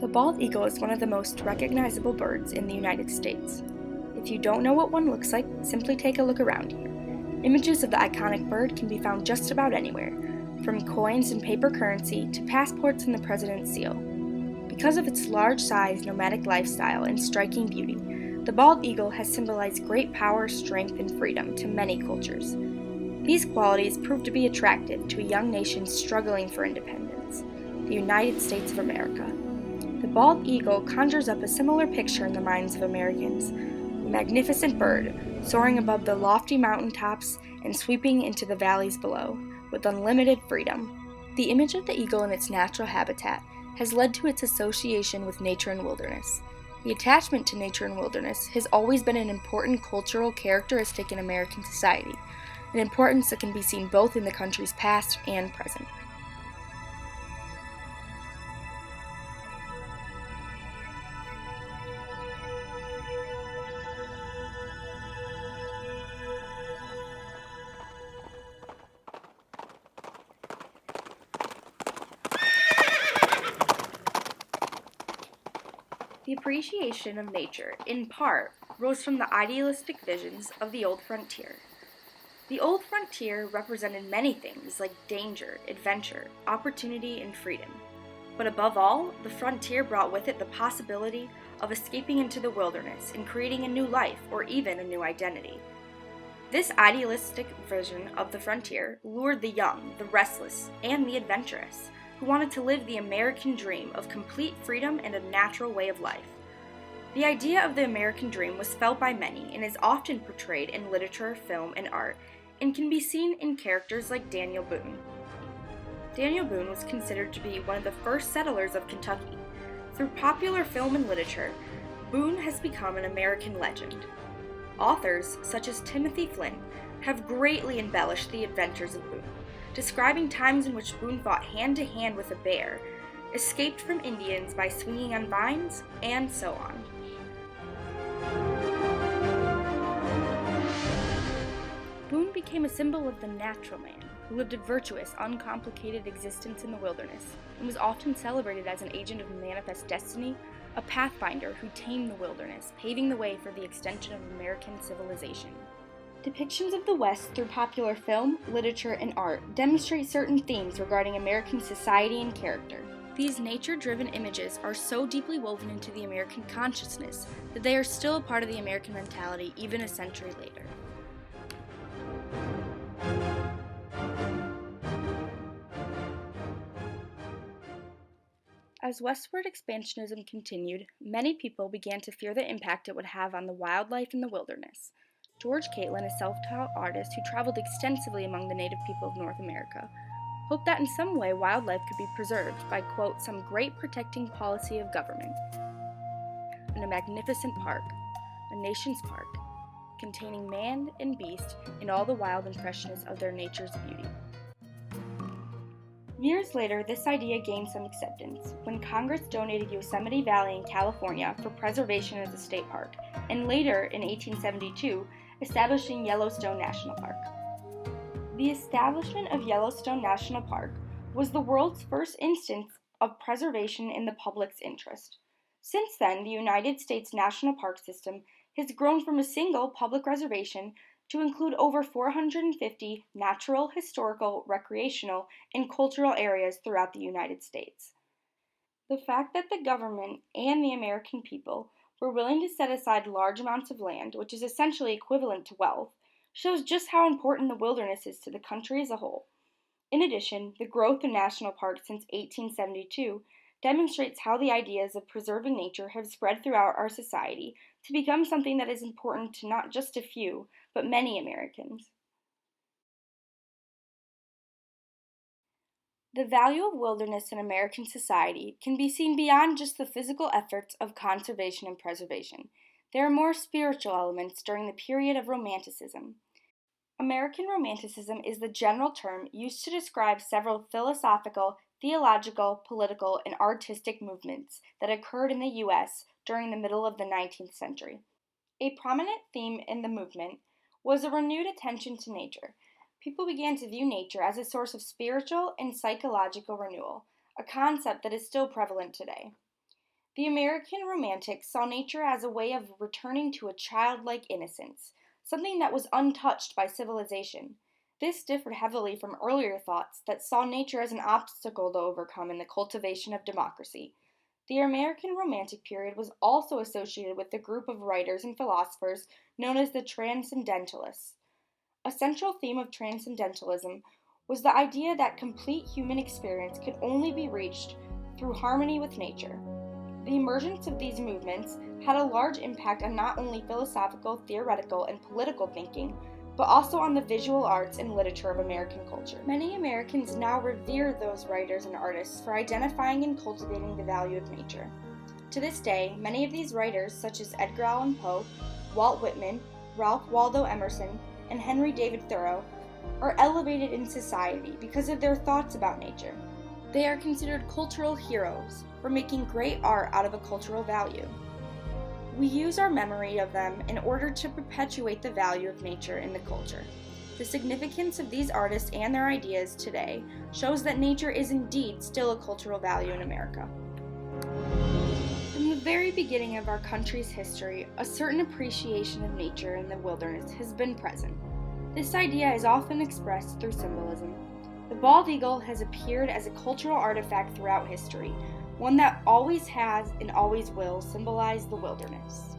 The bald eagle is one of the most recognizable birds in the United States. If you don't know what one looks like, simply take a look around you. Images of the iconic bird can be found just about anywhere, from coins and paper currency to passports and the president's seal. Because of its large size, nomadic lifestyle, and striking beauty, the bald eagle has symbolized great power, strength, and freedom to many cultures. These qualities prove to be attractive to a young nation struggling for independence, the United States of America. The bald eagle conjures up a similar picture in the minds of Americans, a magnificent bird soaring above the lofty mountaintops and sweeping into the valleys below, with unlimited freedom. The image of the eagle in its natural habitat has led to its association with nature and wilderness. The attachment to nature and wilderness has always been an important cultural characteristic in American society, an importance that can be seen both in the country's past and present. The appreciation of nature, in part, rose from the idealistic visions of the Old Frontier. The Old Frontier represented many things like danger, adventure, opportunity, and freedom. But above all, the frontier brought with it the possibility of escaping into the wilderness and creating a new life or even a new identity. This idealistic vision of the frontier lured the young, the restless, and the adventurous, who wanted to live the American dream of complete freedom and a natural way of life. The idea of the American dream was felt by many and is often portrayed in literature, film, and art, and can be seen in characters like Daniel Boone. Daniel Boone was considered to be one of the first settlers of Kentucky. Through popular film and literature, Boone has become an American legend. Authors, such as Timothy Flynn, have greatly embellished the adventures of Boone, describing times in which Boone fought hand-to-hand with a bear, escaped from Indians by swinging on vines, and so on. Boone became a symbol of the natural man, who lived a virtuous, uncomplicated existence in the wilderness, and was often celebrated as an agent of manifest destiny, a pathfinder who tamed the wilderness, paving the way for the extension of American civilization. Depictions of the West through popular film, literature, and art demonstrate certain themes regarding American society and character. These nature-driven images are so deeply woven into the American consciousness that they are still a part of the American mentality even a century later. As westward expansionism continued, many people began to fear the impact it would have on the wildlife in the wilderness. George Catlin, a self-taught artist who traveled extensively among the native people of North America, hoped that in some way wildlife could be preserved by, quote, some great protecting policy of government. In a magnificent park, a nation's park, containing man and beast in all the wild and freshness of their nature's beauty. Years later, this idea gained some acceptance when Congress donated Yosemite Valley in California for preservation as a state park, and later, in 1872, establishing Yellowstone National Park. The establishment of Yellowstone National Park was the world's first instance of preservation in the public's interest. Since then, the United States National Park System has grown from a single public reservation to include over 450 natural, historical, recreational, and cultural areas throughout the United States. The fact that the government and the American people were willing to set aside large amounts of land, which is essentially equivalent to wealth, shows just how important the wilderness is to the country as a whole. In addition, the growth in national parks since 1872 demonstrates how the ideas of preserving nature have spread throughout our society to become something that is important to not just a few, but many Americans. The value of wilderness in American society can be seen beyond just the physical efforts of conservation and preservation. There are more spiritual elements during the period of Romanticism. American Romanticism is the general term used to describe several philosophical, theological, political, and artistic movements that occurred in the U.S. during the middle of the 19th century. A prominent theme in the movement was a renewed attention to nature. People began to view nature as a source of spiritual and psychological renewal, a concept that is still prevalent today. The American Romantics saw nature as a way of returning to a childlike innocence, something that was untouched by civilization. This differed heavily from earlier thoughts that saw nature as an obstacle to overcome in the cultivation of democracy. The American Romantic period was also associated with the group of writers and philosophers known as the Transcendentalists. A central theme of Transcendentalism was the idea that complete human experience could only be reached through harmony with nature. The emergence of these movements had a large impact on not only philosophical, theoretical, and political thinking, but also on the visual arts and literature of American culture. Many Americans now revere those writers and artists for identifying and cultivating the value of nature. To this day, many of these writers, such as Edgar Allan Poe, Walt Whitman, Ralph Waldo Emerson, and Henry David Thoreau, are elevated in society because of their thoughts about nature. They are considered cultural heroes for making great art out of a cultural value. We use our memory of them in order to perpetuate the value of nature in the culture. The significance of these artists and their ideas today shows that nature is indeed still a cultural value in America. From the very beginning of our country's history, a certain appreciation of nature in the wilderness has been present. This idea is often expressed through symbolism. The bald eagle has appeared as a cultural artifact throughout history, one that always has and always will symbolize the wilderness.